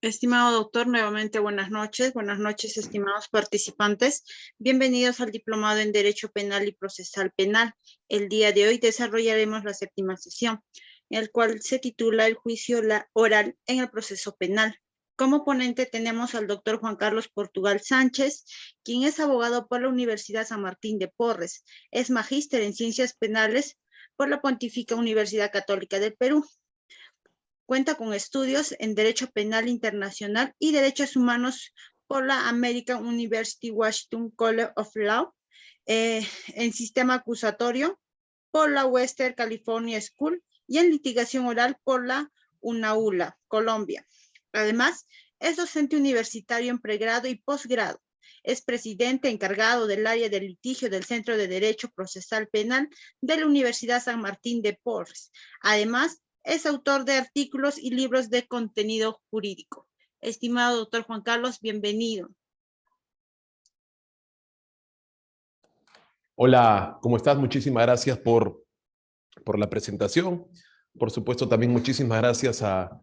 Estimado doctor, nuevamente buenas noches. Buenas noches, estimados participantes. Bienvenidos al Diplomado en Derecho Penal y Procesal Penal. El día de hoy desarrollaremos la séptima sesión, en el cual se titula El juicio oral en el proceso penal. Como ponente tenemos al doctor Juan Carlos Portugal Sánchez, quien es abogado por la Universidad San Martín de Porres. Es magíster en Ciencias Penales por la Pontificia Universidad Católica del Perú. Cuenta con estudios en Derecho Penal Internacional y Derechos Humanos por la American University Washington College of Law, en Sistema Acusatorio por la Western California School y en Litigación Oral por la UNAULA, Colombia. Además, es docente universitario en pregrado y posgrado. Es presidente encargado del área de litigio del Centro de Derecho Procesal Penal de la Universidad San Martín de Porres. Además, es autor de artículos y libros de contenido jurídico. Estimado doctor Juan Carlos, bienvenido. Hola, ¿cómo estás? Muchísimas gracias por la presentación. Por supuesto, también muchísimas gracias a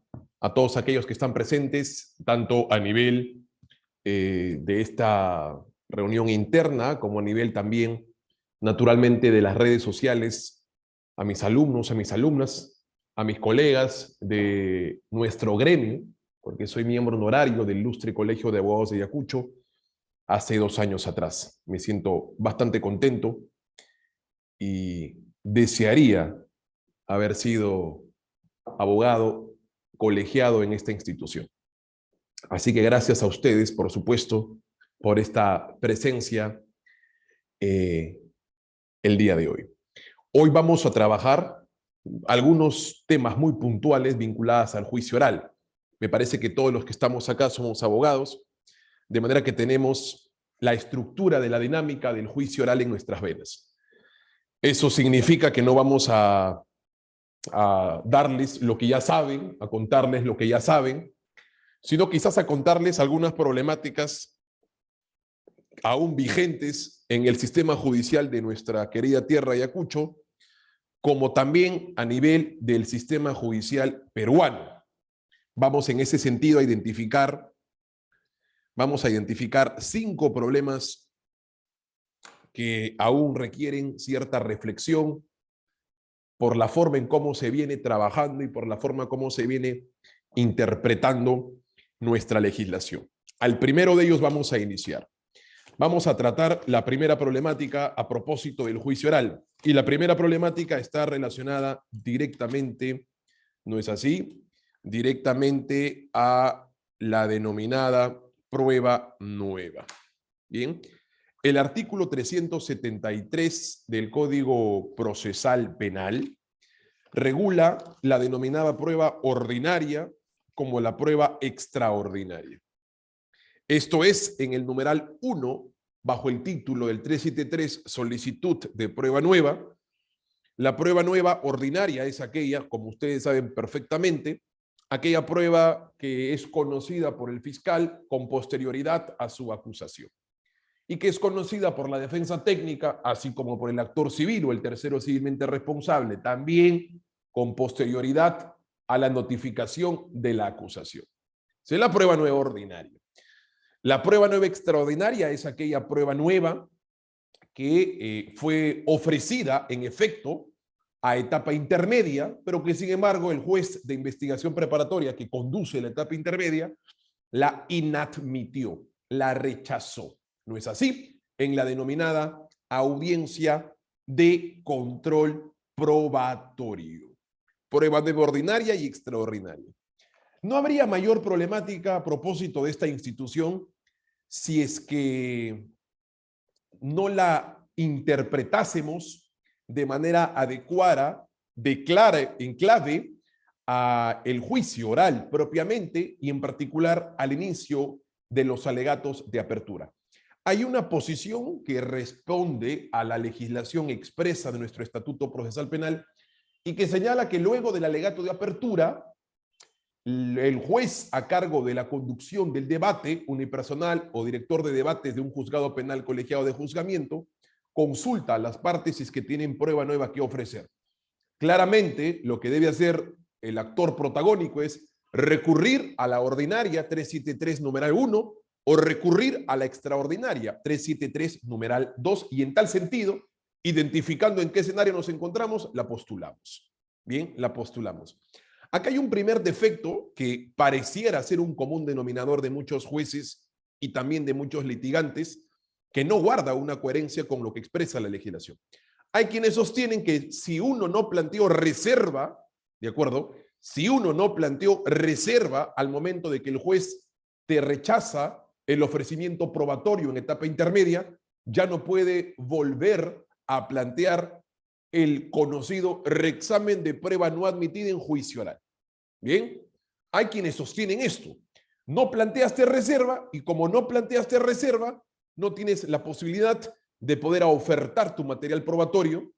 todos aquellos que están presentes, tanto a nivel de esta reunión interna, como a nivel también, naturalmente, de las redes sociales, a mis alumnos, a mis alumnas, a mis colegas de nuestro gremio, porque soy miembro honorario del Ilustre Colegio de Abogados de Ayacucho, hace 2 años atrás. Me siento bastante contento y desearía haber sido abogado colegiado en esta institución. Así que gracias a ustedes, por supuesto, por esta presencia el día de hoy. Hoy vamos a trabajar algunos temas muy puntuales vinculados al juicio oral. Me parece que todos los que estamos acá somos abogados, de manera que tenemos la estructura de la dinámica del juicio oral en nuestras venas. Eso significa que no vamos a darles lo que ya saben, a contarles lo que ya saben, sino quizás a contarles algunas problemáticas aún vigentes en el sistema judicial de nuestra querida tierra Ayacucho, como también a nivel del sistema judicial peruano. Vamos en ese sentido a identificar 5 problemas que aún requieren cierta reflexión por la forma en cómo se viene trabajando y por la forma como se viene interpretando nuestra legislación. Al primero de ellos vamos a iniciar. Vamos a tratar la primera problemática a propósito del juicio oral. Y la primera problemática está relacionada directamente, ¿no es así? Directamente a la denominada prueba nueva. Bien. El artículo 373 del Código Procesal Penal regula la denominada prueba ordinaria como la prueba extraordinaria. Esto es en el numeral 1, bajo el título del 373, solicitud de prueba nueva. La prueba nueva ordinaria es aquella, como ustedes saben perfectamente, aquella prueba que es conocida por el fiscal con posterioridad a su acusación y que es conocida por la defensa técnica, así como por el actor civil o el tercero civilmente responsable, también con posterioridad a la notificación de la acusación. Esa es la prueba nueva ordinaria. La prueba nueva extraordinaria es aquella prueba nueva que fue ofrecida en efecto a etapa intermedia, pero que sin embargo el juez de investigación preparatoria que conduce la etapa intermedia la inadmitió, la rechazó. ¿No es así? En la denominada audiencia de control probatorio. Prueba nueva ordinaria y extraordinaria. No habría mayor problemática a propósito de esta institución si es que no la interpretásemos de manera adecuada, en clave a el juicio oral propiamente y en particular al inicio de los alegatos de apertura. Hay una posición que responde a la legislación expresa de nuestro Estatuto Procesal Penal y que señala que luego del alegato de apertura, el juez a cargo de la conducción del debate unipersonal o director de debates de un juzgado penal colegiado de juzgamiento consulta a las partes si es que tienen prueba nueva que ofrecer. Claramente, lo que debe hacer el actor protagónico es recurrir a la ordinaria 373 numeral 1 o recurrir a la extraordinaria 373 numeral 2 y en tal sentido, identificando en qué escenario nos encontramos, la postulamos. Bien, la postulamos. Acá hay un primer defecto que pareciera ser un común denominador de muchos jueces y también de muchos litigantes, que no guarda una coherencia con lo que expresa la legislación. Hay quienes sostienen que si uno no planteó reserva, ¿de acuerdo? Si uno no planteó reserva al momento de que el juez te rechaza el ofrecimiento probatorio en etapa intermedia, ya no puede volver a plantear el conocido reexamen de prueba no admitida en juicio oral. Bien, hay quienes sostienen esto. No planteaste reserva y como no planteaste reserva, no tienes la posibilidad de poder ofertar tu material probatorio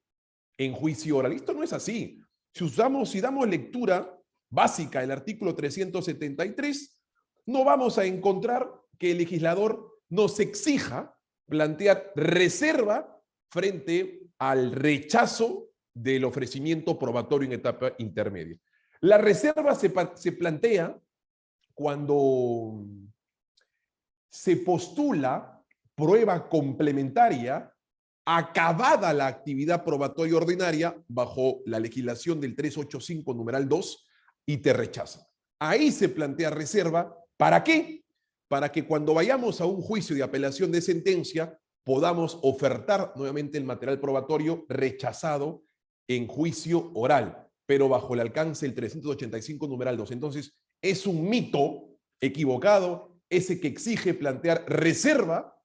en juicio oral. Esto no es así. Si damos lectura básica del artículo 373, no vamos a encontrar que el legislador nos exija plantear reserva frente al rechazo del ofrecimiento probatorio en etapa intermedia. La reserva se plantea cuando se postula prueba complementaria acabada la actividad probatoria ordinaria bajo la legislación del 385 numeral 2 y te rechaza. Ahí se plantea reserva. ¿Para qué? Para que cuando vayamos a un juicio de apelación de sentencia podamos ofertar nuevamente el material probatorio rechazado en juicio oral, pero bajo el alcance del 385 numeral 2. Entonces, es un mito equivocado ese que exige plantear reserva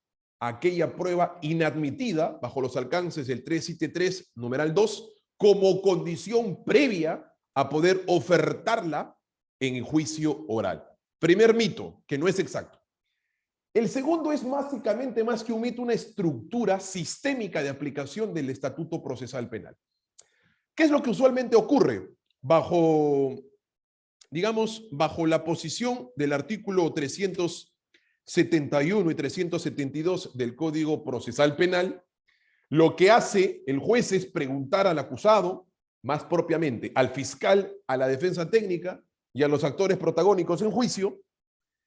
a aquella prueba inadmitida bajo los alcances del 373 numeral 2 como condición previa a poder ofertarla en el juicio oral. Primer mito, que no es exacto. El segundo es básicamente más que un mito, una estructura sistémica de aplicación del Estatuto Procesal Penal. ¿Qué es lo que usualmente ocurre bajo, digamos, bajo la posición del artículo 371 y 372 del Código Procesal Penal? Lo que hace el juez es preguntar al acusado, más propiamente al fiscal, a la defensa técnica y a los actores protagónicos en juicio,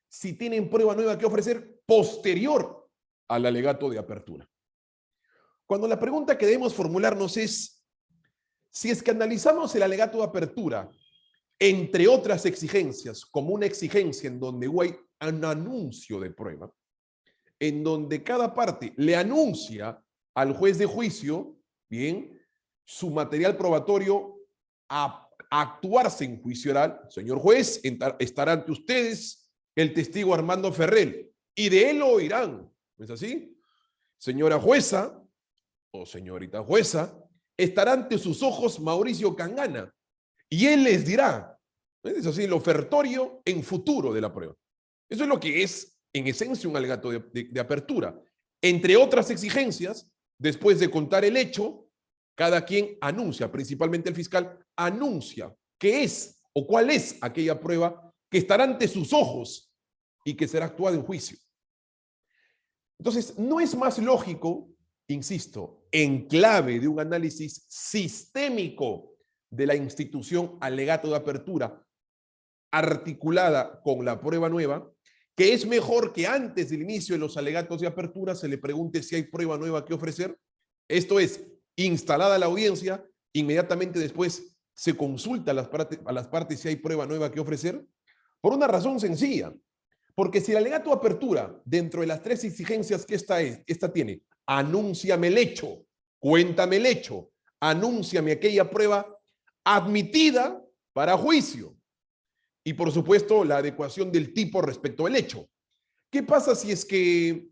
si tienen prueba nueva que ofrecer posterior al alegato de apertura. Cuando la pregunta que debemos formularnos es, si es que analizamos el alegato de apertura, entre otras exigencias, como una exigencia en donde hay un anuncio de prueba, en donde cada parte le anuncia al juez de juicio, bien, su material probatorio a actuarse en juicio oral, señor juez, estará ante ustedes el testigo Armando Ferrell, y de él lo oirán, ¿no es así? Señora jueza o señorita jueza, estará ante sus ojos Mauricio Cangana, y él les dirá, ¿no es así? El ofertorio en futuro de la prueba. Eso es lo que es, en esencia, un alegato de apertura. Entre otras exigencias, después de contar el hecho, cada quien anuncia, principalmente el fiscal, anuncia qué es o cuál es aquella prueba que estará ante sus ojos y que será actuada en juicio. Entonces, no es más lógico, insisto, en clave de un análisis sistémico de la institución alegato de apertura articulada con la prueba nueva, que es mejor que antes del inicio de los alegatos de apertura se le pregunte si hay prueba nueva que ofrecer? Esto es, instalada la audiencia, inmediatamente después se consulta a las partes si hay prueba nueva que ofrecer, por una razón sencilla. Porque si el alegato de apertura, dentro de las tres exigencias que esta tiene, anúnciame el hecho, cuéntame el hecho, anúnciame aquella prueba admitida para juicio. Y por supuesto, la adecuación del tipo respecto al hecho. ¿Qué pasa si es que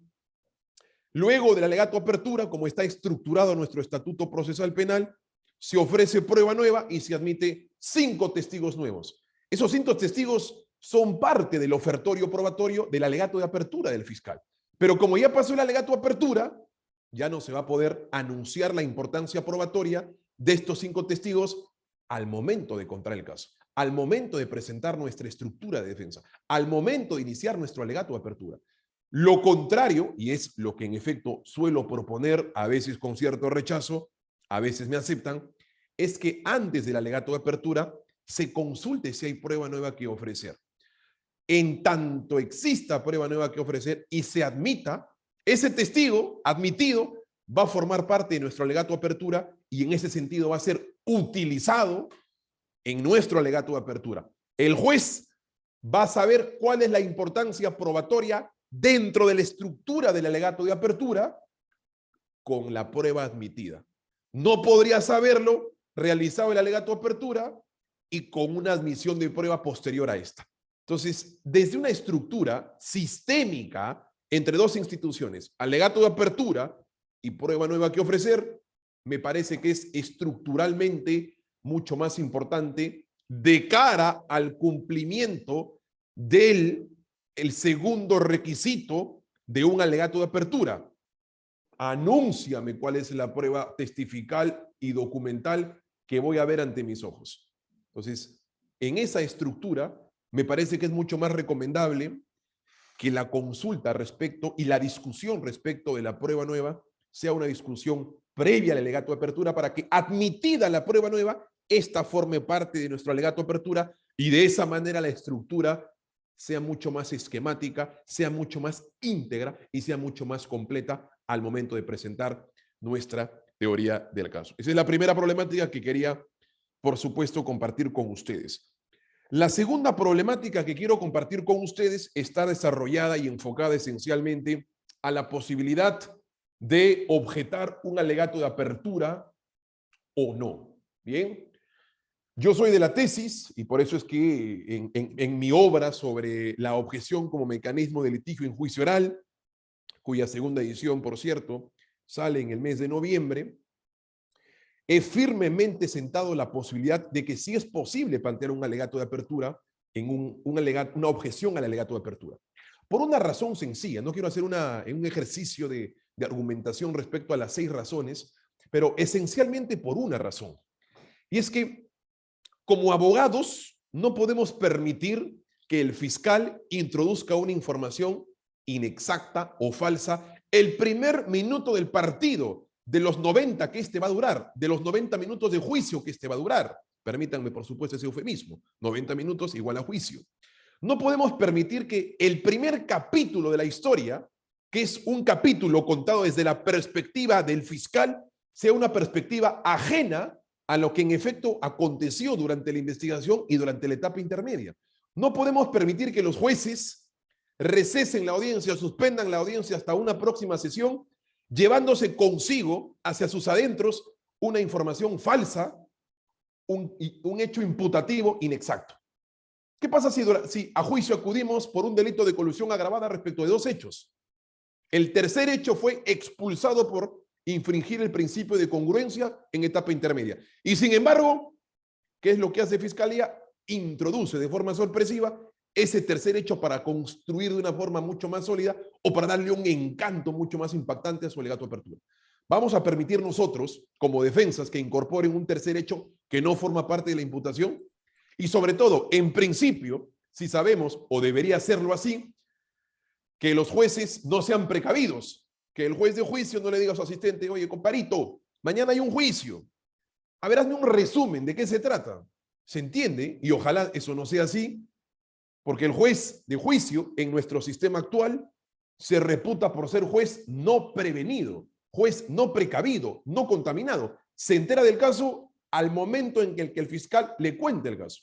luego del alegato de apertura, como está estructurado nuestro Estatuto Procesal Penal, se ofrece prueba nueva y se admite 5 testigos nuevos? Esos 5 testigos son parte del ofertorio probatorio del alegato de apertura del fiscal. Pero como ya pasó el alegato de apertura, ya no se va a poder anunciar la importancia probatoria de estos 5 testigos al momento de contar el caso, al momento de presentar nuestra estructura de defensa, al momento de iniciar nuestro alegato de apertura. Lo contrario, y es lo que en efecto suelo proponer, a veces con cierto rechazo, a veces me aceptan, es que antes del alegato de apertura se consulte si hay prueba nueva que ofrecer. en tanto exista prueba nueva que ofrecer y se admita, ese testigo admitido va a formar parte de nuestro alegato de apertura y en ese sentido va a ser utilizado en nuestro alegato de apertura. El juez va a saber cuál es la importancia probatoria dentro de la estructura del alegato de apertura con la prueba admitida. No podría saberlo realizado el alegato de apertura y con una admisión de prueba posterior a esta. Entonces, desde una estructura sistémica entre dos instituciones, alegato de apertura y prueba nueva que ofrecer, me parece que es estructuralmente mucho más importante de cara al cumplimiento del segundo requisito de un alegato de apertura. Anúnciame cuál es la prueba testifical y documental que voy a ver ante mis ojos. Entonces, en esa estructura, me parece que es mucho más recomendable que la consulta respecto y la discusión respecto de la prueba nueva sea una discusión previa al alegato de apertura para que, admitida la prueba nueva, esta forme parte de nuestro alegato de apertura y de esa manera la estructura sea mucho más esquemática, sea mucho más íntegra y sea mucho más completa al momento de presentar nuestra teoría del caso. Esa es la primera problemática que quería, por supuesto, compartir con ustedes. La segunda problemática que quiero compartir con ustedes está desarrollada y enfocada esencialmente a la posibilidad de objetar un alegato de apertura o no. Bien, yo soy de la tesis, y por eso es que en mi obra sobre la objeción como mecanismo de litigio en juicio oral, cuya segunda edición, por cierto, sale en el mes de noviembre, he firmemente sentado la posibilidad de que sí es posible plantear un alegato de apertura en una objeción al alegato de apertura. Por una razón sencilla, no quiero hacer un ejercicio de argumentación respecto a las 6 razones, pero esencialmente por una razón. Y es que como abogados no podemos permitir que el fiscal introduzca una información inexacta o falsa el primer minuto del partido, de los 90 que este va a durar, de los 90 minutos de juicio que este va a durar. Permítanme, por supuesto, ese eufemismo. 90 minutos igual a juicio. No podemos permitir que el primer capítulo de la historia, que es un capítulo contado desde la perspectiva del fiscal, sea una perspectiva ajena a lo que en efecto aconteció durante la investigación y durante la etapa intermedia. No podemos permitir que los jueces recesen la audiencia, suspendan la audiencia hasta una próxima sesión, llevándose consigo hacia sus adentros una información falsa, un hecho imputativo inexacto. ¿Qué pasa si a juicio acudimos por un delito de colusión agravada respecto de 2 hechos? El tercer hecho fue expulsado por infringir el principio de congruencia en etapa intermedia. Y sin embargo, ¿qué es lo que hace Fiscalía? Introduce de forma sorpresiva ese tercer hecho para construir de una forma mucho más sólida o para darle un encanto mucho más impactante a su alegato de apertura. Vamos a permitir nosotros, como defensas, que incorporen un tercer hecho que no forma parte de la imputación. Y sobre todo, en principio, si sabemos, o debería serlo así, que los jueces no sean precavidos, que el juez de juicio no le diga a su asistente, oye, comparito, mañana hay un juicio. A ver, hazme un resumen de qué se trata. ¿Se entiende? Y ojalá eso no sea así, porque el juez de juicio en nuestro sistema actual se reputa por ser juez no prevenido, juez no precavido, no contaminado. Se entera del caso al momento en que el fiscal le cuente el caso.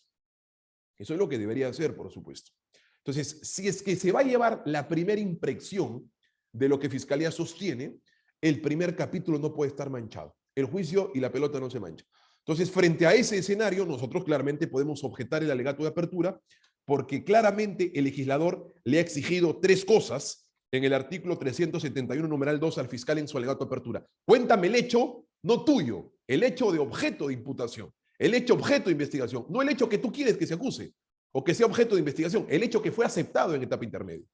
Eso es lo que debería hacer, por supuesto. Entonces, si es que se va a llevar la primera impresión de lo que Fiscalía sostiene, el primer capítulo no puede estar manchado. El juicio y la pelota no se mancha. Entonces, frente a ese escenario, nosotros claramente podemos objetar el alegato de apertura porque claramente el legislador le ha exigido 3 cosas en el artículo 371, numeral 2 al fiscal en su alegato de apertura. Cuéntame el hecho, no tuyo, el hecho de objeto de imputación, el hecho objeto de investigación, no el hecho que tú quieres que se acuse o que sea objeto de investigación, el hecho que fue aceptado en etapa intermedia.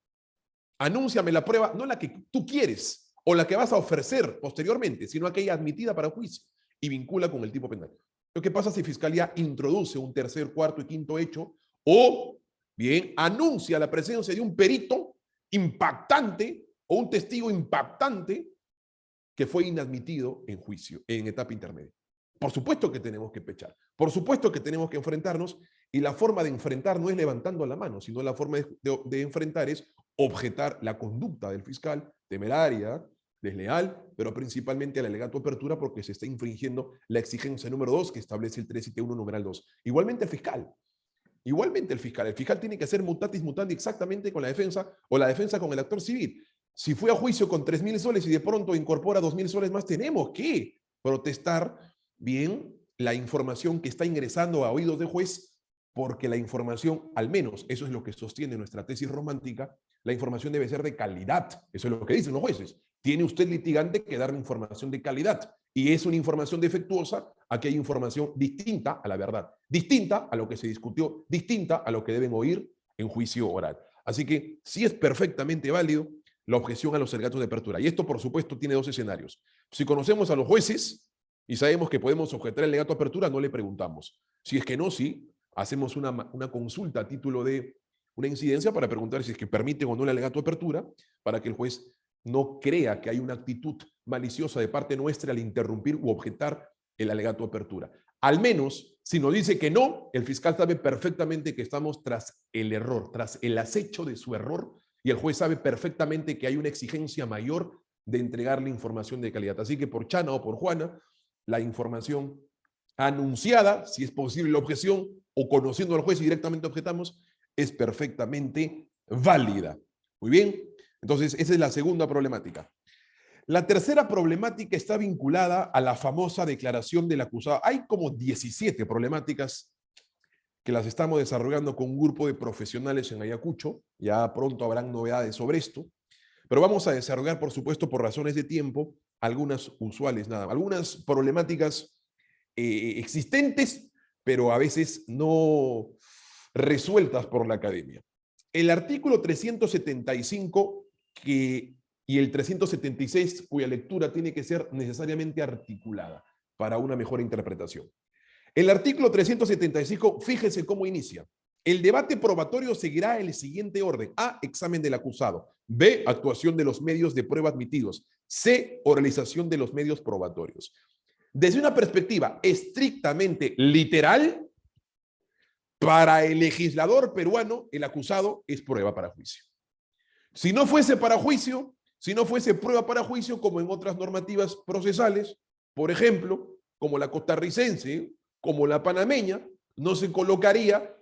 Anúnciame la prueba, no la que tú quieres o la que vas a ofrecer posteriormente, sino aquella admitida para juicio y vincula con el tipo penal. Lo que pasa si Fiscalía introduce un tercer, cuarto y quinto hecho o bien anuncia la presencia de un perito impactante o un testigo impactante que fue inadmitido en juicio, en etapa intermedia. Por supuesto que tenemos que pechar, por supuesto que tenemos que enfrentarnos Y la forma de enfrentar no es levantando la mano, sino la forma de enfrentar es objetar la conducta del fiscal, temeraria, desleal, pero principalmente el alegato de apertura porque se está infringiendo la exigencia número 2 que establece el 371 numeral 2. Igualmente el fiscal. Igualmente el fiscal tiene que hacer mutatis mutandi exactamente con la defensa o la defensa con el actor civil. Si fue a juicio con 3.000 soles y de pronto incorpora 2.000 soles más, tenemos que protestar bien la información que está ingresando a oídos del juez, porque la información, al menos eso es lo que sostiene nuestra tesis romántica, la información debe ser de calidad. Eso es lo que dicen los jueces. Tiene usted, litigante, que dar información de calidad. Y es una información defectuosa, aquí hay información distinta a la verdad, distinta a lo que se discutió, distinta a lo que deben oír en juicio oral. Así que sí es perfectamente válido la objeción a los alegatos de apertura. Y esto, por supuesto, tiene dos escenarios. Si conocemos a los jueces y sabemos que podemos objetar el alegato de apertura, no le preguntamos. Si es que no, sí, hacemos una consulta a título de una incidencia para preguntar si es que permiten o no el alegato de apertura, para que el juez no crea que hay una actitud maliciosa de parte nuestra al interrumpir u objetar el alegato de apertura. Al menos, si nos dice que no, el fiscal sabe perfectamente que estamos tras el error, tras el acecho de su error, y el juez sabe perfectamente que hay una exigencia mayor de entregarle información de calidad. Así que por Chana o por Juana, la información anunciada, si es posible la objeción, o conociendo al juez y directamente objetamos, es perfectamente válida. Muy bien. Entonces, esa es la segunda problemática. La tercera problemática está vinculada a la famosa declaración del acusado. Hay como 17 problemáticas que las estamos desarrollando con un grupo de profesionales en Ayacucho. Ya pronto habrán novedades sobre esto. Pero vamos a desarrollar, por supuesto, por razones de tiempo, algunas usuales, nada, algunas problemáticas existentes, pero a veces no resueltas por la academia. El artículo 375 y el 376, cuya lectura tiene que ser necesariamente articulada para una mejor interpretación. El artículo 375, fíjese cómo inicia. El debate probatorio seguirá el siguiente orden. A, examen del acusado. B, actuación de los medios de prueba admitidos. C, oralización de los medios probatorios. Desde una perspectiva estrictamente literal, para el legislador peruano, el acusado es prueba para juicio. Si no fuese para juicio, si no fuese prueba para juicio, como en otras normativas procesales, por ejemplo, como la costarricense, como la panameña, no se colocaría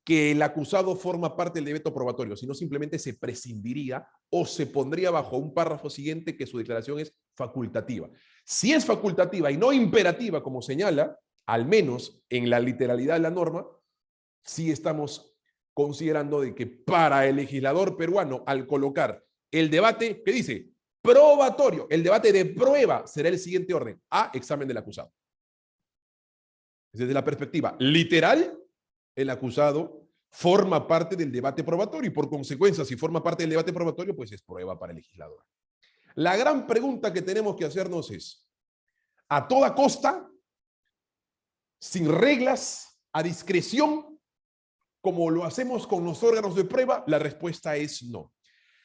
que el acusado forma parte del debate probatorio, sino simplemente se prescindiría o se pondría bajo un párrafo siguiente que su declaración es facultativa. Si es facultativa y no imperativa, como señala, al menos en la literalidad de la norma, sí estamos considerando de que para el legislador peruano, al colocar el debate, ¿qué dice? Probatorio, el debate de prueba será el siguiente orden. A, examen del acusado. Desde la perspectiva literal, el acusado forma parte del debate probatorio y por consecuencia, si forma parte del debate probatorio, pues es prueba para el legislador. La gran pregunta que tenemos que hacernos es, ¿a toda costa, sin reglas, a discreción, como lo hacemos con los órganos de prueba? La respuesta es no.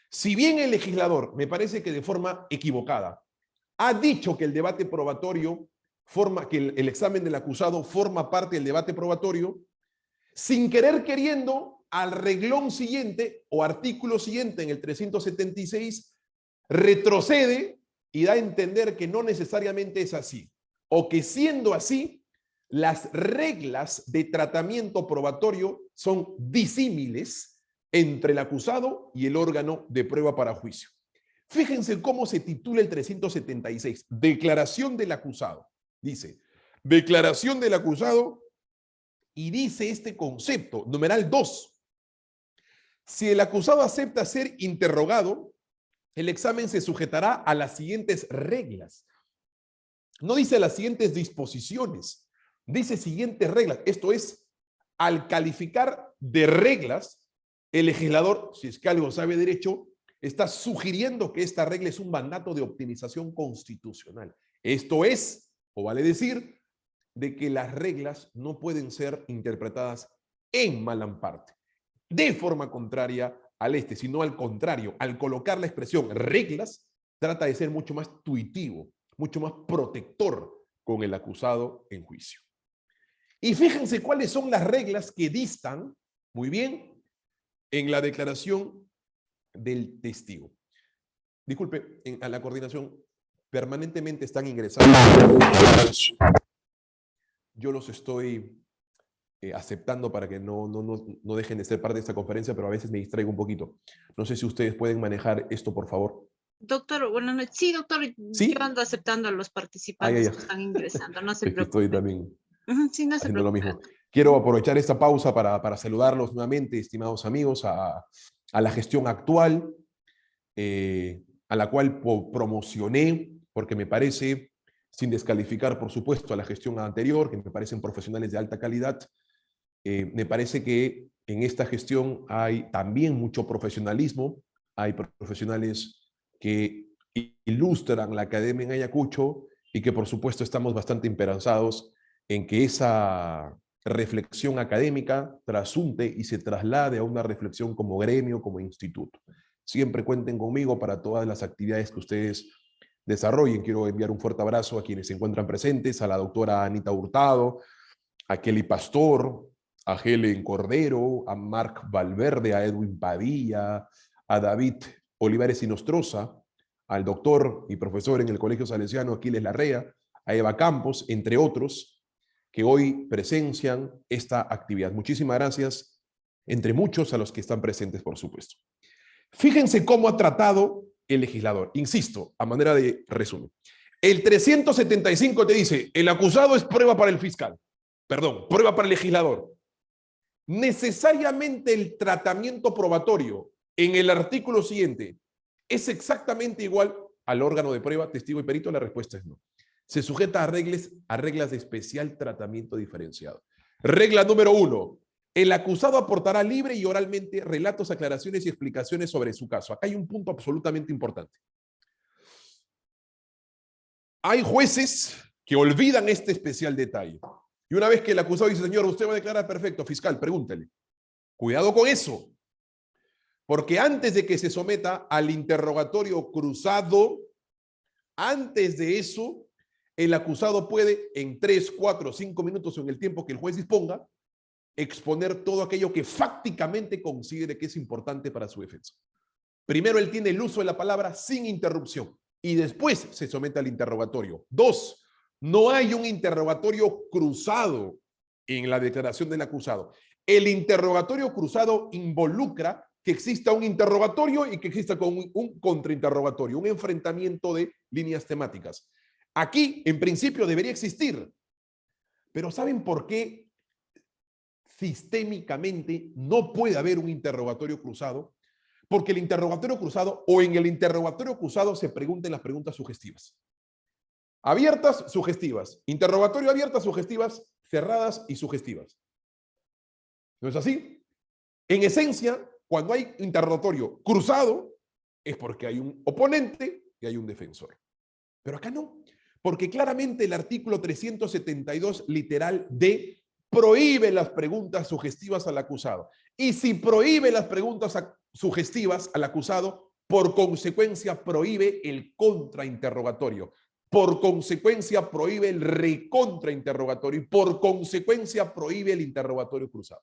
Si bien el legislador, me parece que de forma equivocada, ha dicho que el debate probatorio que el examen del acusado forma parte del debate probatorio, sin querer queriendo, al reglón siguiente o artículo siguiente en el 376, retrocede y da a entender que no necesariamente es así, o que siendo así, las reglas de tratamiento probatorio son disímiles entre el acusado y el órgano de prueba para juicio. Fíjense cómo se titula el 376, declaración del acusado. Dice, declaración del acusado, y dice este concepto, numeral 2. Si el acusado acepta ser interrogado, el examen se sujetará a las siguientes reglas. No dice las siguientes disposiciones, dice siguientes reglas. Esto es, al calificar de reglas, el legislador, si es que algo sabe derecho, está sugiriendo que esta regla es un mandato de optimización constitucional. Esto es, o vale decir, de que las reglas no pueden ser interpretadas en malamparte, de forma contraria al sino al contrario, al colocar la expresión reglas, trata de ser mucho más tuitivo, mucho más protector con el acusado en juicio. Y fíjense cuáles son las reglas que distan, muy bien, en la declaración del testigo. Disculpe, a la coordinación permanentemente están ingresando. Yo los estoy aceptando para que no dejen de ser parte de esta conferencia, pero a veces me distraigo un poquito. No sé si ustedes pueden manejar esto, por favor. Doctor, buenas noches. Sí, doctor, ¿Sí? yo ando aceptando a los participantes que están ingresando, no se Es que estoy preocupe. también Sí, no se haciendo lo preocupe. mismo. Quiero aprovechar esta pausa para saludarlos nuevamente, estimados amigos, a la gestión actual, a la cual promocioné, porque me parece, sin descalificar, por supuesto, a la gestión anterior, que me parecen profesionales de alta calidad, me parece que en esta gestión hay también mucho profesionalismo, hay profesionales que ilustran la academia en Ayacucho y que por supuesto estamos bastante esperanzados en que esa reflexión académica trasunte y se traslade a una reflexión como gremio, como instituto. Siempre cuenten conmigo para todas las actividades que ustedes desarrollen. Quiero enviar un fuerte abrazo a quienes se encuentran presentes, a la doctora Anita Hurtado, a Kelly Pastor, a Helen Cordero, a Marc Valverde, a Edwin Padilla, a David Olivares Inostroza, al doctor y profesor en el Colegio Salesiano Aquiles Larrea, a Eva Campos, entre otros, que hoy presencian esta actividad. Muchísimas gracias, entre muchos a los que están presentes, por supuesto. Fíjense cómo ha tratado el legislador. Insisto, a manera de resumen. El 375 te dice, el acusado es prueba para el fiscal. Perdón, prueba para el legislador. Necesariamente el tratamiento probatorio en el artículo siguiente es exactamente igual al órgano de prueba, testigo y perito. La respuesta es no. Se sujeta a reglas de especial tratamiento diferenciado. Regla número 1. El acusado aportará libre y oralmente relatos, aclaraciones y explicaciones sobre su caso. Acá hay un punto absolutamente importante. Hay jueces que olvidan este especial detalle. Y una vez que el acusado dice, señor, usted va a declarar, perfecto, fiscal, pregúntele. Cuidado con eso. Porque antes de que se someta al interrogatorio cruzado, antes de eso, el acusado puede, en 3, 4, 5 minutos o en el tiempo que el juez disponga, exponer todo aquello que fácticamente considere que es importante para su defensa. Primero, él tiene el uso de la palabra sin interrupción y después se somete al interrogatorio. 2, no hay un interrogatorio cruzado en la declaración del acusado. El interrogatorio cruzado involucra que exista un interrogatorio y que exista un contrainterrogatorio, un enfrentamiento de líneas temáticas. Aquí, en principio, debería existir. Pero ¿saben por qué sistémicamente no puede haber un interrogatorio cruzado? Porque el interrogatorio cruzado o en el interrogatorio cruzado se pregunten las preguntas sugestivas. Abiertas, sugestivas. Interrogatorio abiertas, sugestivas, cerradas y sugestivas. ¿No es así? En esencia, cuando hay interrogatorio cruzado, es porque hay un oponente y hay un defensor. Pero acá no, porque claramente el artículo 372, literal D, prohíbe las preguntas sugestivas al acusado. Y si prohíbe las preguntas sugestivas al acusado, por consecuencia prohíbe el contrainterrogatorio. Por consecuencia prohíbe el recontrainterrogatorio y por consecuencia prohíbe el interrogatorio cruzado.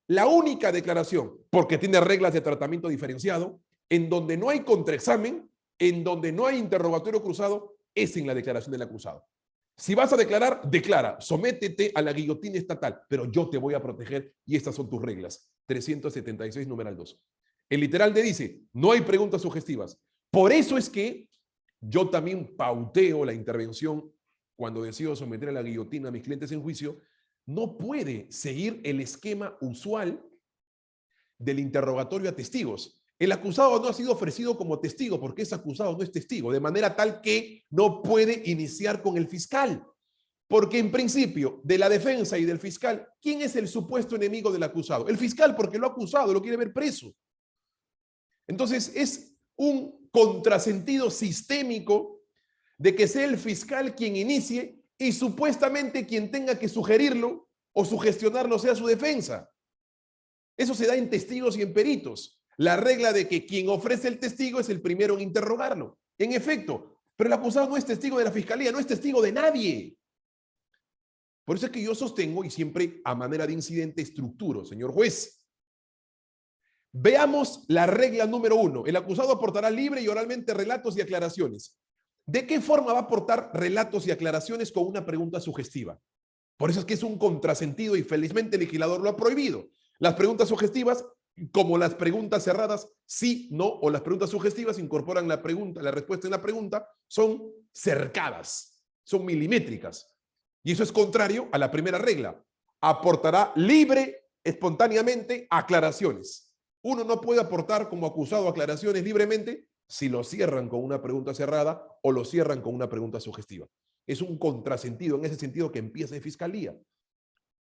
La única declaración, porque tiene reglas de tratamiento diferenciado, en donde no hay contraexamen, en donde no hay interrogatorio cruzado, es en la declaración del acusado. Si vas a declarar, declara, sométete a la guillotina estatal, pero yo te voy a proteger y estas son tus reglas. 376, numeral 2. El literal te dice, no hay preguntas sugestivas. Por eso es que yo también pauteo la intervención cuando decido someter a la guillotina a mis clientes en juicio. No puede seguir el esquema usual del interrogatorio a testigos. El acusado no ha sido ofrecido como testigo porque ese acusado no es testigo, de manera tal que no puede iniciar con el fiscal. Porque en principio, de la defensa y del fiscal, ¿quién es el supuesto enemigo del acusado? El fiscal, porque lo ha acusado, lo quiere ver preso. Entonces, es un contrasentido sistémico de que sea el fiscal quien inicie y supuestamente quien tenga que sugerirlo o sugestionarlo sea su defensa. Eso se da en testigos y en peritos. La regla de que quien ofrece el testigo es el primero en interrogarlo. En efecto, pero el acusado no es testigo de la fiscalía, no es testigo de nadie. Por eso es que yo sostengo y siempre a manera de incidente estructuro, señor juez. Veamos la regla número 1. El acusado aportará libre y oralmente relatos y aclaraciones. ¿De qué forma va a aportar relatos y aclaraciones? Con una pregunta sugestiva. Por eso es que es un contrasentido y felizmente el legislador lo ha prohibido. Las preguntas sugestivas, como las preguntas cerradas, sí, no, o las preguntas sugestivas incorporan la pregunta, la respuesta en la pregunta, son cercadas, son milimétricas. Y eso es contrario a la primera regla. Aportará libre, espontáneamente, aclaraciones. Uno no puede aportar como acusado aclaraciones libremente si lo cierran con una pregunta cerrada o lo cierran con una pregunta sugestiva. Es un contrasentido en ese sentido que empiece fiscalía,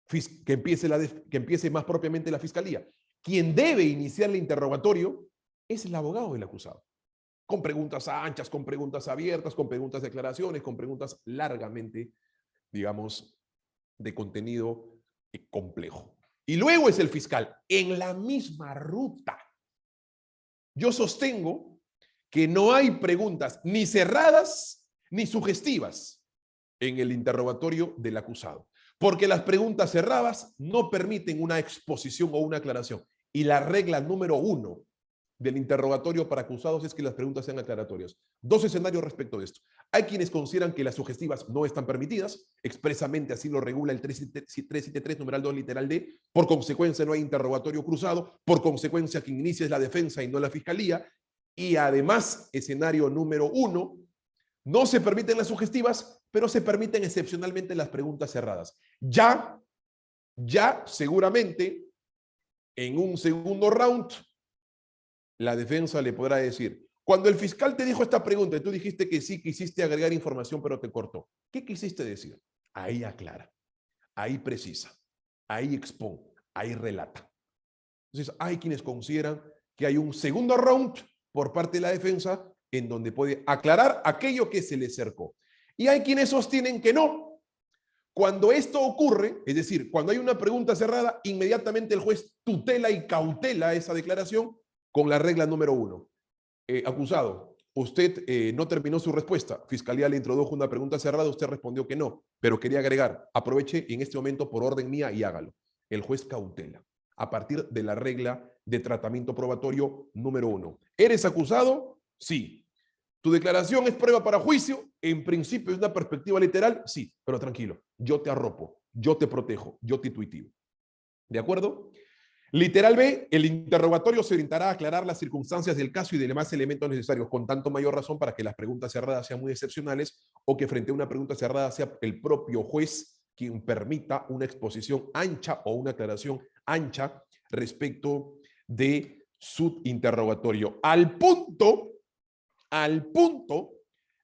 que empiece más propiamente la fiscalía. Quien debe iniciar el interrogatorio es el abogado del acusado, con preguntas anchas, con preguntas abiertas, con preguntas de aclaraciones, con preguntas largamente, digamos, de contenido complejo. Y luego es el fiscal, en la misma ruta. Yo sostengo que no hay preguntas ni cerradas ni sugestivas en el interrogatorio del acusado, porque las preguntas cerradas no permiten una exposición o una aclaración. Y la regla número 1 del interrogatorio para acusados es que las preguntas sean aclaratorias. Dos escenarios respecto de esto. Hay quienes consideran que las sugestivas no están permitidas, expresamente así lo regula el 373, numeral 2, literal D, por consecuencia no hay interrogatorio cruzado, por consecuencia quien inicia es la defensa y no la fiscalía, y además, escenario número 1, no se permiten las sugestivas, pero se permiten excepcionalmente las preguntas cerradas. Ya seguramente, en un segundo round, la defensa le podrá decir, cuando el fiscal te dijo esta pregunta y tú dijiste que sí, quisiste agregar información, pero te cortó. ¿Qué quisiste decir? Ahí aclara, ahí precisa, ahí expone, ahí relata. Entonces, hay quienes consideran que hay un segundo round por parte de la defensa en donde puede aclarar aquello que se le cercó. Y hay quienes sostienen que no. Cuando esto ocurre, es decir, cuando hay una pregunta cerrada, inmediatamente el juez tutela y cautela esa declaración con la regla número 1. Acusado, usted no terminó su respuesta. Fiscalía le introdujo una pregunta cerrada, usted respondió que no, pero quería agregar, aproveche en este momento por orden mía y hágalo. El juez cautela a partir de la regla de tratamiento probatorio número 1. ¿Eres acusado? Sí. ¿Tu declaración es prueba para juicio? En principio, es una perspectiva literal, sí, pero tranquilo, yo te arropo, yo te protejo, yo te tuitivo. ¿De acuerdo? Literal B, el interrogatorio se orientará a aclarar las circunstancias del caso y de demás elementos necesarios, con tanto mayor razón para que las preguntas cerradas sean muy excepcionales o que frente a una pregunta cerrada sea el propio juez quien permita una exposición ancha o una aclaración ancha respecto de su interrogatorio. Al punto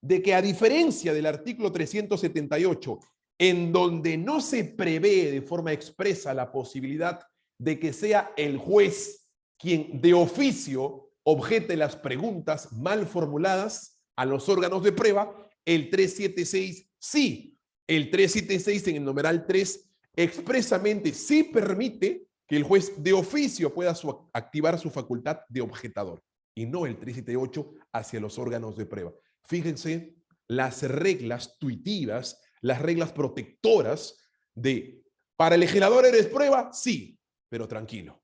de que, a diferencia del artículo 378, en donde no se prevé de forma expresa la posibilidad de que sea el juez quien de oficio objete las preguntas mal formuladas a los órganos de prueba, el 376 sí. El 376 en el numeral 3 expresamente sí permite que el juez de oficio pueda activar su facultad de objetador y no el 378 hacia los órganos de prueba. Fíjense las reglas tuitivas, las reglas protectoras de para el legislador eres prueba, sí, pero tranquilo,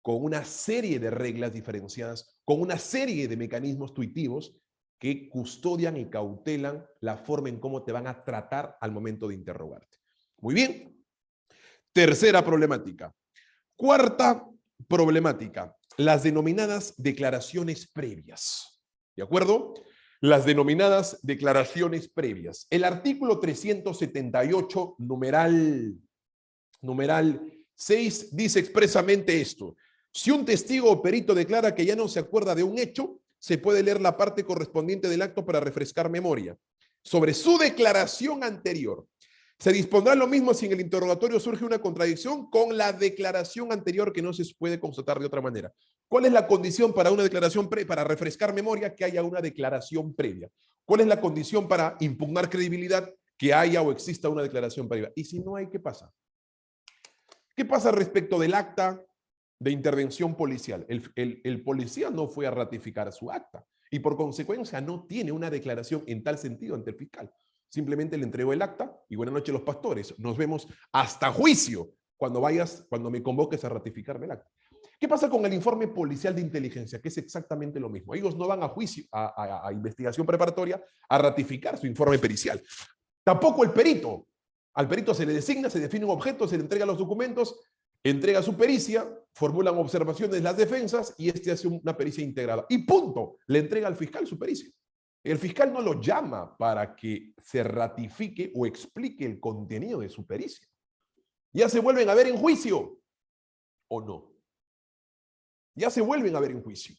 con una serie de reglas diferenciadas, con una serie de mecanismos tuitivos que custodian y cautelan la forma en cómo te van a tratar al momento de interrogarte. Muy bien. Tercera problemática. Cuarta problemática, las denominadas declaraciones previas. ¿De acuerdo? Las denominadas declaraciones previas. El artículo 378, numeral 6, dice expresamente esto. Si un testigo o perito declara que ya no se acuerda de un hecho, se puede leer la parte correspondiente del acto para refrescar memoria. Sobre su declaración anterior, se dispondrá lo mismo si en el interrogatorio surge una contradicción con la declaración anterior que no se puede constatar de otra manera. ¿Cuál es la condición para una declaración para refrescar memoria? Que haya una declaración previa. ¿Cuál es la condición para impugnar credibilidad? Que haya o exista una declaración previa. Y si no hay, ¿qué pasa? ¿Qué pasa respecto del acta de intervención policial? El policía no fue a ratificar su acta y por consecuencia no tiene una declaración en tal sentido ante el fiscal. Simplemente le entrego el acta y buenas noches los pastores. Nos vemos hasta juicio cuando me convoques a ratificarme el acta. ¿Qué pasa con el informe policial de inteligencia? Que es exactamente lo mismo. Ellos no van a juicio, a investigación preparatoria, a ratificar su informe pericial. Tampoco el perito. Al perito se le designa, se define un objeto, se le entrega los documentos, entrega su pericia, formulan observaciones las defensas y este hace una pericia integrada. Y punto, le entrega al fiscal su pericia. El fiscal no lo llama para que se ratifique o explique el contenido de su pericia. ¿Ya se vuelven a ver en juicio o no? Ya se vuelven a ver en juicio.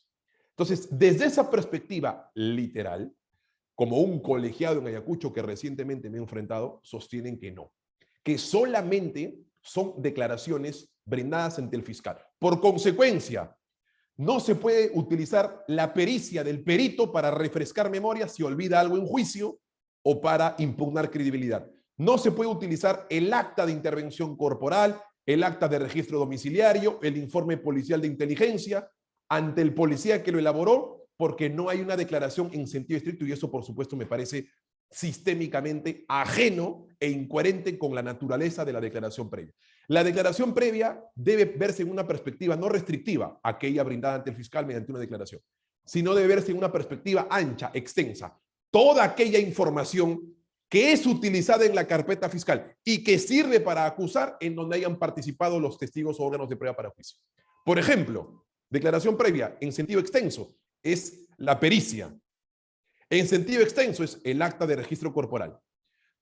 Entonces, desde esa perspectiva literal, como un colegiado en Ayacucho que recientemente me he enfrentado, sostienen que no, que solamente son declaraciones brindadas ante el fiscal. Por consecuencia, no se puede utilizar la pericia del perito para refrescar memoria si olvida algo en juicio o para impugnar credibilidad. No se puede utilizar el acta de intervención corporal, el acta de registro domiciliario, el informe policial de inteligencia ante el policía que lo elaboró, porque no hay una declaración en sentido estricto y eso, por supuesto, me parece sistémicamente ajeno e incoherente con la naturaleza de la declaración previa. La declaración previa debe verse en una perspectiva no restrictiva, aquella brindada ante el fiscal mediante una declaración, sino debe verse en una perspectiva ancha, extensa. Toda aquella información que es utilizada en la carpeta fiscal y que sirve para acusar en donde hayan participado los testigos o órganos de prueba para juicio. Por ejemplo, declaración previa en sentido extenso es la pericia. En sentido extenso es el acta de registro corporal.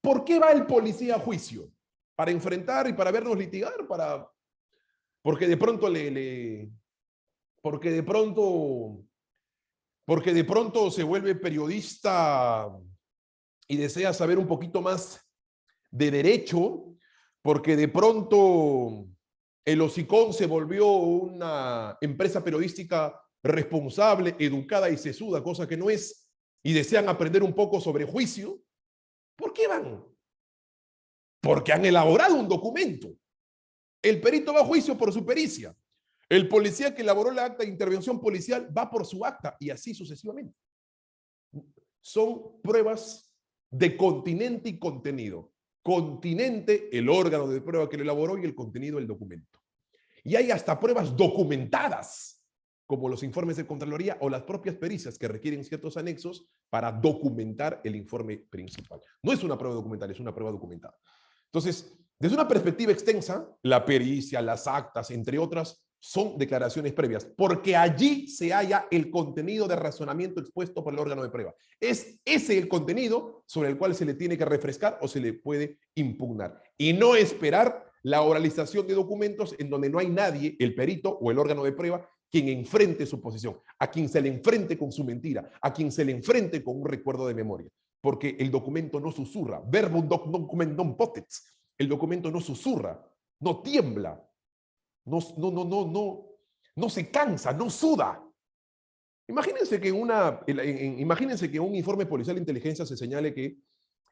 ¿Por qué va el policía a juicio? ¿Para enfrentar y para vernos litigar? Porque de pronto porque de pronto se vuelve periodista y desea saber un poquito más de derecho, porque de pronto el hocicón se volvió una empresa periodística responsable, educada y sesuda, cosa que no es, y desean aprender un poco sobre juicio. ¿Por qué van? Porque han elaborado un documento. El perito va a juicio por su pericia. El policía que elaboró la acta de intervención policial va por su acta y así sucesivamente. Son pruebas de continente y contenido. Continente, el órgano de prueba que lo elaboró y el contenido, el documento. Y hay hasta pruebas documentadas, como los informes de Contraloría o las propias pericias que requieren ciertos anexos para documentar el informe principal. No es una prueba documental, es una prueba documentada. Entonces, desde una perspectiva extensa, la pericia, las actas, entre otras, son declaraciones previas, porque allí se halla el contenido de razonamiento expuesto por el órgano de prueba. Es ese el contenido sobre el cual se le tiene que refrescar o se le puede impugnar. Y no esperar la oralización de documentos en donde no hay nadie, el perito o el órgano de prueba, quien enfrente su posición, a quien se le enfrente con su mentira, a quien se le enfrente con un recuerdo de memoria. Porque el documento no susurra. Verbum document non potet. El documento no susurra, no tiembla, no se cansa, no suda. Imagínense que en un informe policial de inteligencia se señale que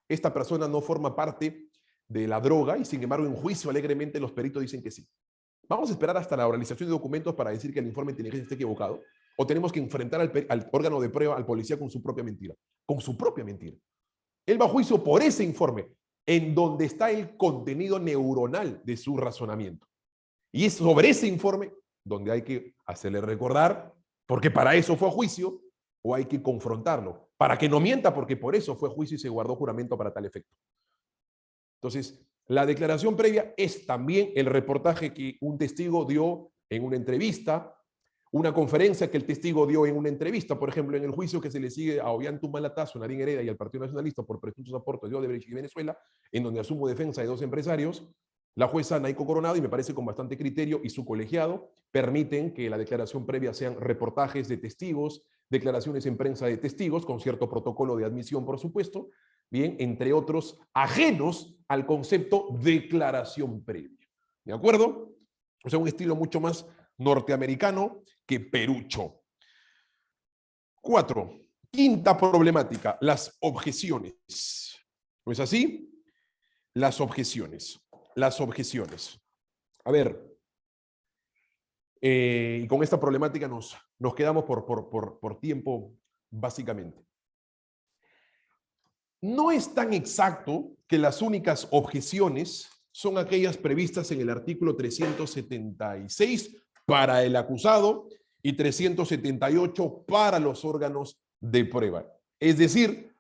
esta persona no forma parte de la droga y sin embargo en juicio alegremente los peritos dicen que sí. ¿Vamos a esperar hasta la oralización de documentos para decir que el informe de inteligencia está equivocado? ¿O tenemos que enfrentar al órgano de prueba, al policía, con su propia mentira? Con su propia mentira. Él va a juicio por ese informe, en donde está el contenido neuronal de su razonamiento. Y es sobre ese informe donde hay que hacerle recordar, porque para eso fue a juicio, o hay que confrontarlo, para que no mienta, porque por eso fue a juicio y se guardó juramento para tal efecto. Entonces, la declaración previa es también el reportaje que un testigo dio en una entrevista, una conferencia que el testigo dio en una entrevista, por ejemplo, en el juicio que se le sigue a Ollanta Humala-Tazo, Narín Hereda y al Partido Nacionalista por presuntos aportes de Odebrecht y Venezuela, en donde asumo defensa de dos empresarios. La jueza Naiko Coronado, y me parece con bastante criterio, y su colegiado permiten que la declaración previa sean reportajes de testigos, declaraciones en prensa de testigos, con cierto protocolo de admisión, por supuesto, bien, entre otros, ajenos al concepto declaración previa. ¿De acuerdo? O sea, un estilo mucho más norteamericano que perucho. 4. Quinta problemática, las objeciones. ¿No es así? Las objeciones. Las objeciones. A ver, y con esta problemática nos quedamos por tiempo, básicamente. no es tan exacto que las únicas objeciones son aquellas previstas en el artículo 376 para el acusado y 378 para los órganos de prueba. Es decir,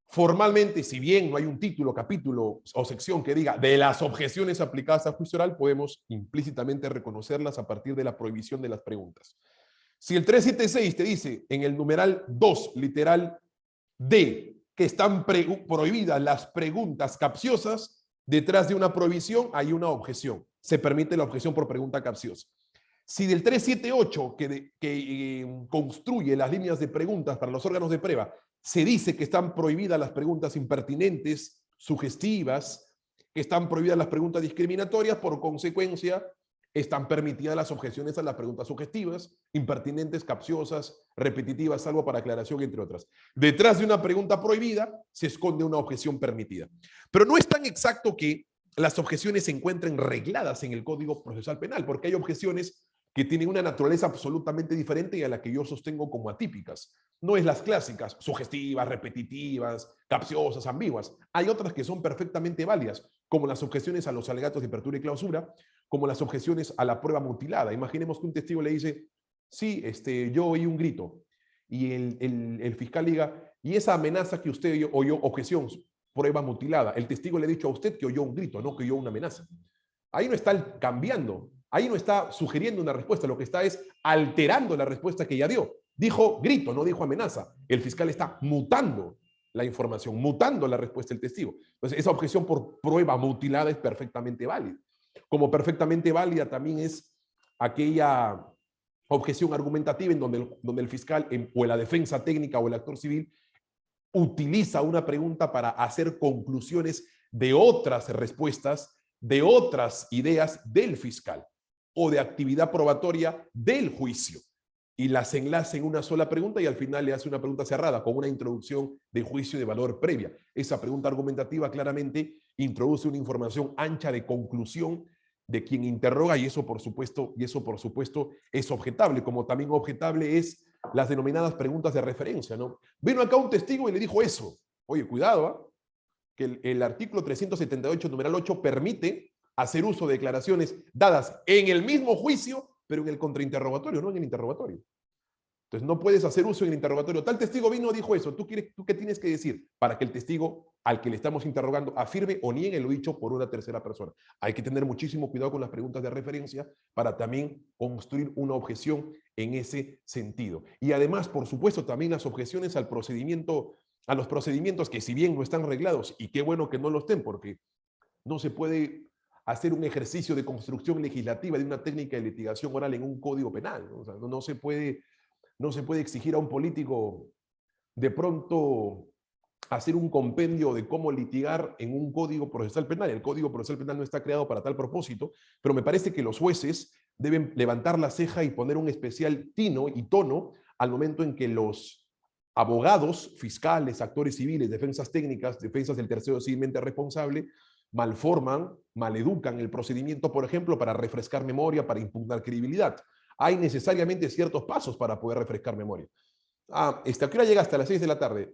formalmente, si bien no hay un título, capítulo o sección que diga de las objeciones aplicadas a juicio oral, podemos implícitamente reconocerlas a partir de la prohibición de las preguntas. Si el 376 te dice en el numeral 2, literal D, que están prohibidas las preguntas capciosas, detrás de una prohibición hay una objeción. Se permite la objeción por pregunta capciosa. Si del 378, que construye las líneas de preguntas para los órganos de prueba, se dice que están prohibidas las preguntas impertinentes, sugestivas, que están prohibidas las preguntas discriminatorias, por consecuencia, están permitidas las objeciones a las preguntas sugestivas, impertinentes, capciosas, repetitivas, salvo para aclaración, entre otras. Detrás de una pregunta prohibida se esconde una objeción permitida. Pero no es tan exacto que las objeciones se encuentren regladas en el Código Procesal Penal, porque hay objeciones que tienen una naturaleza absolutamente diferente y a la que yo sostengo como atípicas. No es las clásicas, sugestivas, repetitivas, capciosas, ambiguas. Hay otras que son perfectamente válidas, como las objeciones a los alegatos de apertura y clausura, como las objeciones a la prueba mutilada. Imaginemos que un testigo le dice, sí, yo oí un grito, y el fiscal diga, y esa amenaza que usted oyó, objeción, prueba mutilada. El testigo le ha dicho a usted que oyó un grito, no que oyó una amenaza. Ahí no está cambiando, ahí no está sugiriendo una respuesta, lo que está es alterando la respuesta que ya dio. Dijo grito, no dijo amenaza. El fiscal está mutando la información, mutando la respuesta del testigo. Entonces, esa objeción por prueba mutilada es perfectamente válida. Como perfectamente válida también es aquella objeción argumentativa en donde el fiscal o la defensa técnica o el actor civil utiliza una pregunta para hacer conclusiones de otras respuestas, de otras ideas del fiscal o de actividad probatoria del juicio, y las enlaza en una sola pregunta y al final le hace una pregunta cerrada con una introducción de juicio de valor previa. Esa pregunta argumentativa claramente introduce una información ancha de conclusión de quien interroga, y eso por supuesto es objetable, como también objetable es las denominadas preguntas de referencia, ¿no? Vino acá un testigo y le dijo eso. Oye, cuidado, ¿eh? Que el artículo 378, numeral 8, permite hacer uso de declaraciones dadas en el mismo juicio, pero en el contrainterrogatorio, no en el interrogatorio. Entonces, no puedes hacer uso en el interrogatorio. Tal testigo vino y dijo eso. ¿Tú qué tienes que decir para que el testigo al que le estamos interrogando afirme o niegue lo dicho por una tercera persona? Hay que tener muchísimo cuidado con las preguntas de referencia para también construir una objeción en ese sentido. Y además, por supuesto, también las objeciones al procedimiento, a los procedimientos que si bien no están reglados, y qué bueno que no lo estén, porque no se puede hacer un ejercicio de construcción legislativa de una técnica de litigación oral en un código penal, ¿no? O sea, no se puede exigir a un político de pronto hacer un compendio de cómo litigar en un código procesal penal. El código procesal penal no está creado para tal propósito, pero me parece que los jueces deben levantar la ceja y poner un especial tino y tono al momento en que los abogados, fiscales, actores civiles, defensas técnicas, defensas del tercero civilmente responsable, malforman, maleducan el procedimiento, por ejemplo, para refrescar memoria, para impugnar credibilidad. Hay necesariamente ciertos pasos para poder refrescar memoria. ¿A qué hora llega? Hasta las 6 de la tarde.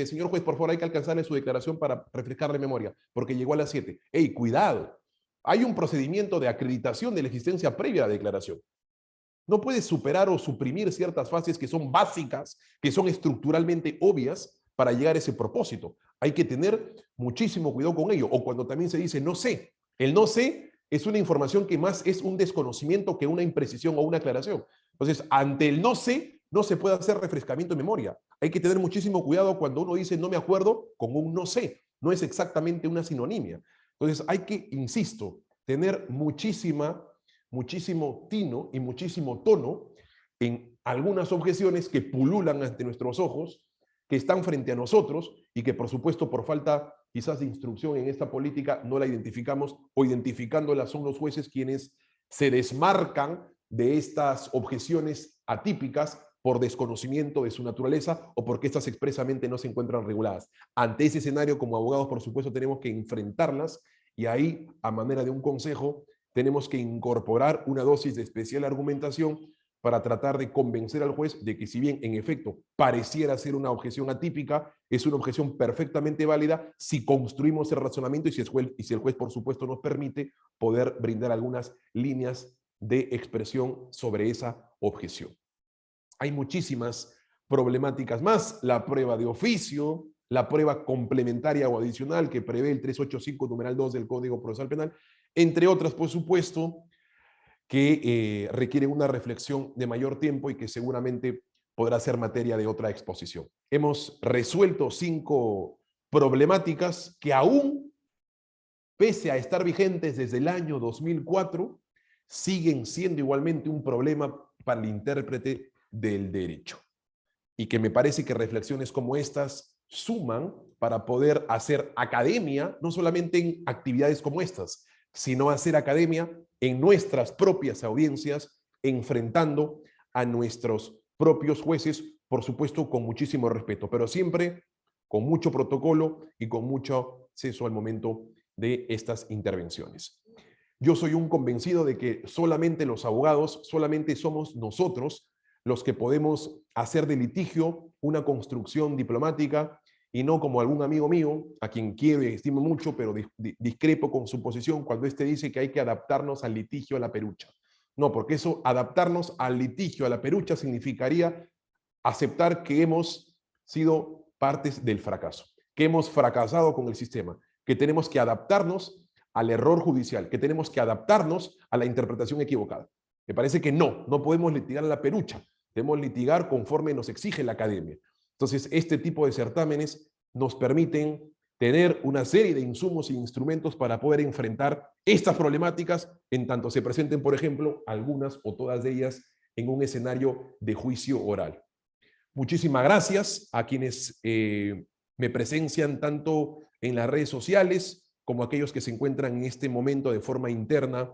Señor juez, por favor, hay que alcanzarle su declaración para refrescarle memoria, porque llegó a las 7. ¡Ey, cuidado! Hay un procedimiento de acreditación de la existencia previa de la declaración. No puedes superar o suprimir ciertas fases que son básicas, que son estructuralmente obvias para llegar a ese propósito. Hay que tener muchísimo cuidado con ello. O cuando también se dice no sé. El no sé es una información que más es un desconocimiento que una imprecisión o una aclaración. Entonces, ante el no sé, no se puede hacer refrescamiento de memoria. Hay que tener muchísimo cuidado cuando uno dice no me acuerdo con un no sé. No es exactamente una sinonimia. Entonces, hay que, insisto, tener muchísimo tino y muchísimo tono en algunas objeciones que pululan ante nuestros ojos, que están frente a nosotros y que, por supuesto, por falta quizás de instrucción en esta política, no la identificamos, o identificándola son los jueces quienes se desmarcan de estas objeciones atípicas por desconocimiento de su naturaleza o porque estas expresamente no se encuentran reguladas. Ante ese escenario, como abogados, por supuesto, tenemos que enfrentarlas, y ahí, a manera de un consejo, tenemos que incorporar una dosis de especial argumentación para tratar de convencer al juez de que, si bien en efecto pareciera ser una objeción atípica, es una objeción perfectamente válida si construimos el razonamiento y si el juez, por supuesto, nos permite poder brindar algunas líneas de expresión sobre esa objeción. Hay muchísimas problemáticas más: la prueba de oficio, la prueba complementaria o adicional que prevé el 385 numeral 2 del Código Procesal Penal, entre otras, por supuesto, que requieren una reflexión de mayor tiempo y que seguramente podrá ser materia de otra exposición. Hemos resuelto 5 problemáticas que, aún pese a estar vigentes desde el año 2004, siguen siendo igualmente un problema para el intérprete del derecho. Y que me parece que reflexiones como estas suman para poder hacer academia, no solamente en actividades como estas, sino hacer academia en nuestras propias audiencias, enfrentando a nuestros propios jueces, por supuesto con muchísimo respeto, pero siempre con mucho protocolo y con mucho acceso al momento de estas intervenciones. Yo soy un convencido de que solamente los abogados, solamente somos nosotros los que podemos hacer de litigio una construcción diplomática, y no como algún amigo mío, a quien quiero y estimo mucho, pero discrepo con su posición cuando éste dice que hay que adaptarnos al litigio a la perucha. No, porque eso, adaptarnos al litigio a la perucha, significaría aceptar que hemos sido partes del fracaso, que hemos fracasado con el sistema, que tenemos que adaptarnos al error judicial, que tenemos que adaptarnos a la interpretación equivocada. Me parece que no podemos litigar a la perucha, debemos litigar conforme nos exige la academia. Entonces, este tipo de certámenes nos permiten tener una serie de insumos e instrumentos para poder enfrentar estas problemáticas en tanto se presenten, por ejemplo, algunas o todas de ellas en un escenario de juicio oral. Muchísimas gracias a quienes me presencian tanto en las redes sociales como a aquellos que se encuentran en este momento de forma interna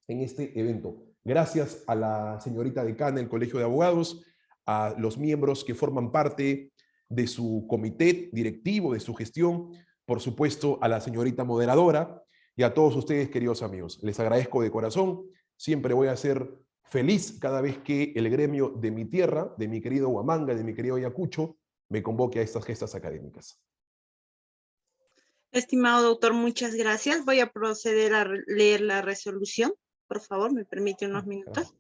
en este evento. Gracias a la señorita decana del Colegio de Abogados, a los miembros que forman parte de su comité directivo, de su gestión, por supuesto a la señorita moderadora y a todos ustedes, queridos amigos. Les agradezco de corazón. Siempre voy a ser feliz cada vez que el gremio de mi tierra, de mi querido Huamanga, de mi querido Ayacucho, me convoque a estas gestas académicas. Estimado doctor, muchas gracias. Voy a proceder a leer la resolución. Por favor, me permite unos minutos.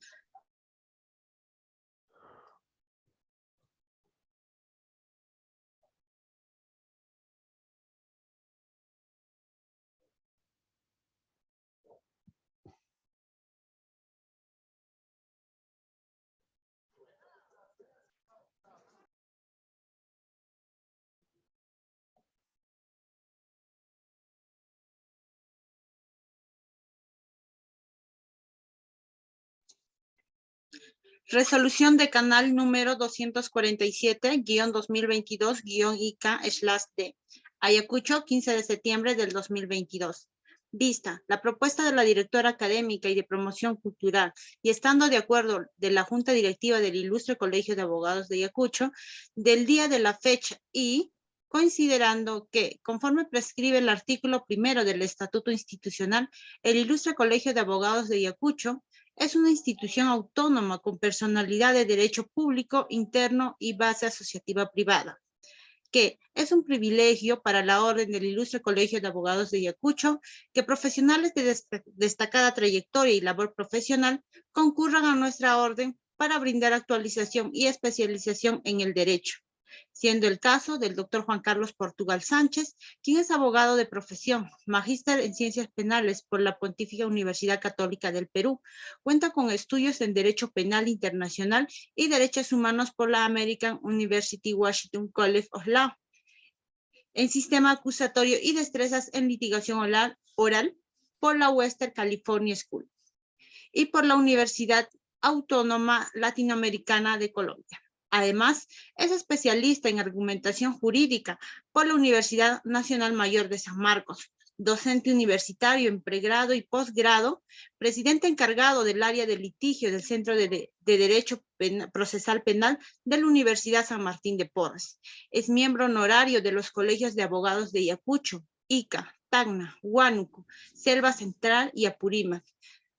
Resolución de canal número 247-2022-ICA/D. Ayacucho, 15 de septiembre del 2022. Vista la propuesta de la directora académica y de promoción cultural, y estando de acuerdo de la Junta Directiva del Ilustre Colegio de Abogados de Ayacucho, del día de la fecha, y considerando que, conforme prescribe el artículo 1 del Estatuto Institucional, el Ilustre Colegio de Abogados de Ayacucho es una institución autónoma con personalidad de derecho público interno y base asociativa privada, que es un privilegio para la Orden del Ilustre Colegio de Abogados de Ayacucho que profesionales de destacada trayectoria y labor profesional concurran a nuestra orden para brindar actualización y especialización en el derecho, siendo el caso del doctor Juan Carlos Portugal Sánchez, quien es abogado de profesión, magíster en Ciencias Penales por la Pontificia Universidad Católica del Perú, cuenta con estudios en Derecho Penal Internacional y Derechos Humanos por la American University Washington College of Law, en Sistema Acusatorio y Destrezas en Litigación Oral por la Western California School y por la Universidad Autónoma Latinoamericana de Colombia. Además, es especialista en argumentación jurídica por la Universidad Nacional Mayor de San Marcos, docente universitario en pregrado y posgrado, presidente encargado del área de litigio del Centro de Derecho Procesal Penal de la Universidad San Martín de Porres. Es miembro honorario de los colegios de abogados de Ayacucho, Ica, Tacna, Huánuco, Selva Central y Apurímac.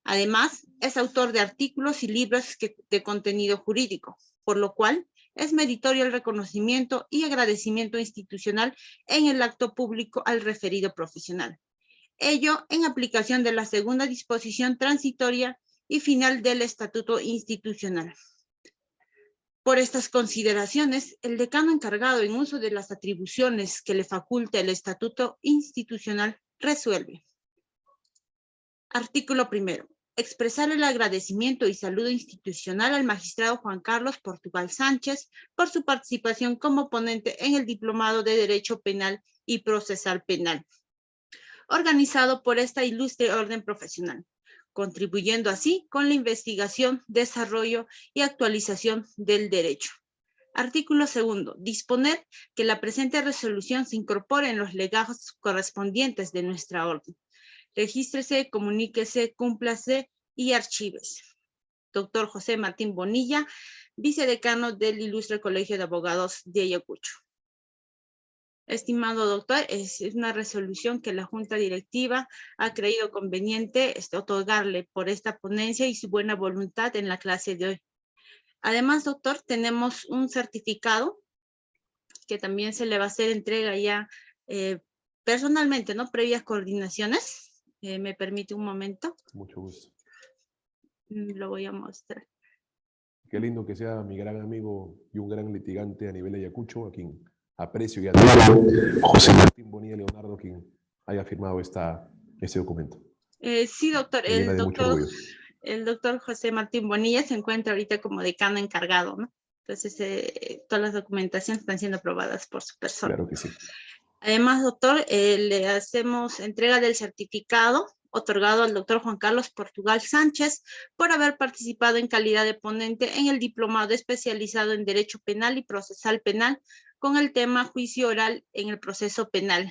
Además, es autor de artículos y libros de contenido jurídico, por lo cual es meritorio el reconocimiento y agradecimiento institucional en el acto público al referido profesional. Ello en aplicación de la segunda disposición transitoria y final del Estatuto Institucional. Por estas consideraciones, el decano encargado en uso de las atribuciones que le faculta el Estatuto Institucional resuelve. Artículo 1. Expresar el agradecimiento y saludo institucional al magistrado Juan Carlos Portugal Sánchez por su participación como ponente en el Diplomado de Derecho Penal y Procesal Penal, organizado por esta ilustre orden profesional, contribuyendo así con la investigación, desarrollo y actualización del derecho. Artículo 2. Disponer que la presente resolución se incorpore en los legajos correspondientes de nuestra orden. Regístrese, comuníquese, cúmplase y archívese. Doctor José Martín Bonilla, vicedecano del Ilustre Colegio de Abogados de Ayacucho. Estimado doctor, es una resolución que la Junta Directiva ha creído conveniente otorgarle por esta ponencia y su buena voluntad en la clase de hoy. Además, doctor, tenemos un certificado que también se le va a hacer entrega ya personalmente, ¿no? Previas coordinaciones. ¿Me permite un momento? Mucho gusto. Lo voy a mostrar. Qué lindo que sea mi gran amigo y un gran litigante a nivel de Ayacucho, a quien aprecio y admiro, José Martín Bonilla Leonardo, quien haya firmado este documento. Sí, doctor. Me llena de mucho orgullo. El doctor José Martín Bonilla se encuentra ahorita como decano encargado, ¿no? Entonces, todas las documentaciones están siendo aprobadas por su persona. Claro que sí. Además, doctor, le hacemos entrega del certificado otorgado al doctor Juan Carlos Portugal Sánchez por haber participado en calidad de ponente en el diplomado especializado en Derecho Penal y Procesal Penal con el tema Juicio Oral en el Proceso Penal,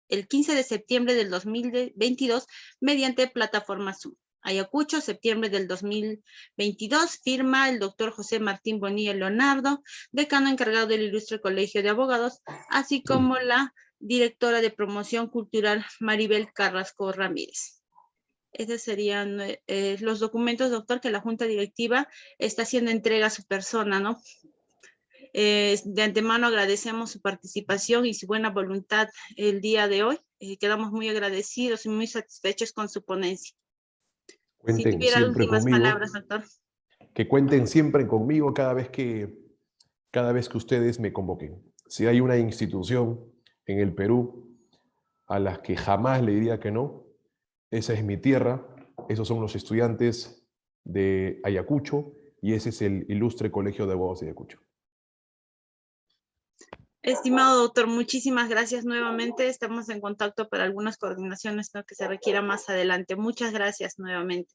el 15 de septiembre del 2022, mediante plataforma Zoom. Ayacucho, septiembre del 2022, firma el doctor José Martín Bonilla Leonardo, decano encargado del Ilustre Colegio de Abogados, así como la directora de Promoción Cultural Maribel Carrasco Ramírez. Esos serían los documentos, doctor, que la Junta Directiva está haciendo entrega a su persona, ¿no? De antemano agradecemos su participación y su buena voluntad el día de hoy. Quedamos muy agradecidos y muy satisfechos con su ponencia. Cuenten si tuviera siempre últimas conmigo, palabras, doctor. Que cuenten siempre conmigo cada vez que ustedes me convoquen. Si hay una institución en el Perú a las que jamás le diría que no, esa es mi tierra, esos son los estudiantes de Ayacucho y ese es el Ilustre Colegio de Abogados de Ayacucho. Estimado doctor, muchísimas gracias nuevamente. Estamos en contacto para algunas coordinaciones, ¿no?, que se requiera más adelante. Muchas gracias nuevamente.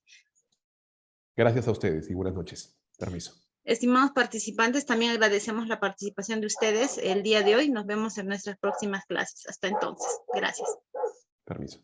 Gracias a ustedes y buenas noches. Permiso. Estimados participantes, también agradecemos la participación de ustedes el día de hoy. Nos vemos en nuestras próximas clases. Hasta entonces. Gracias. Permiso.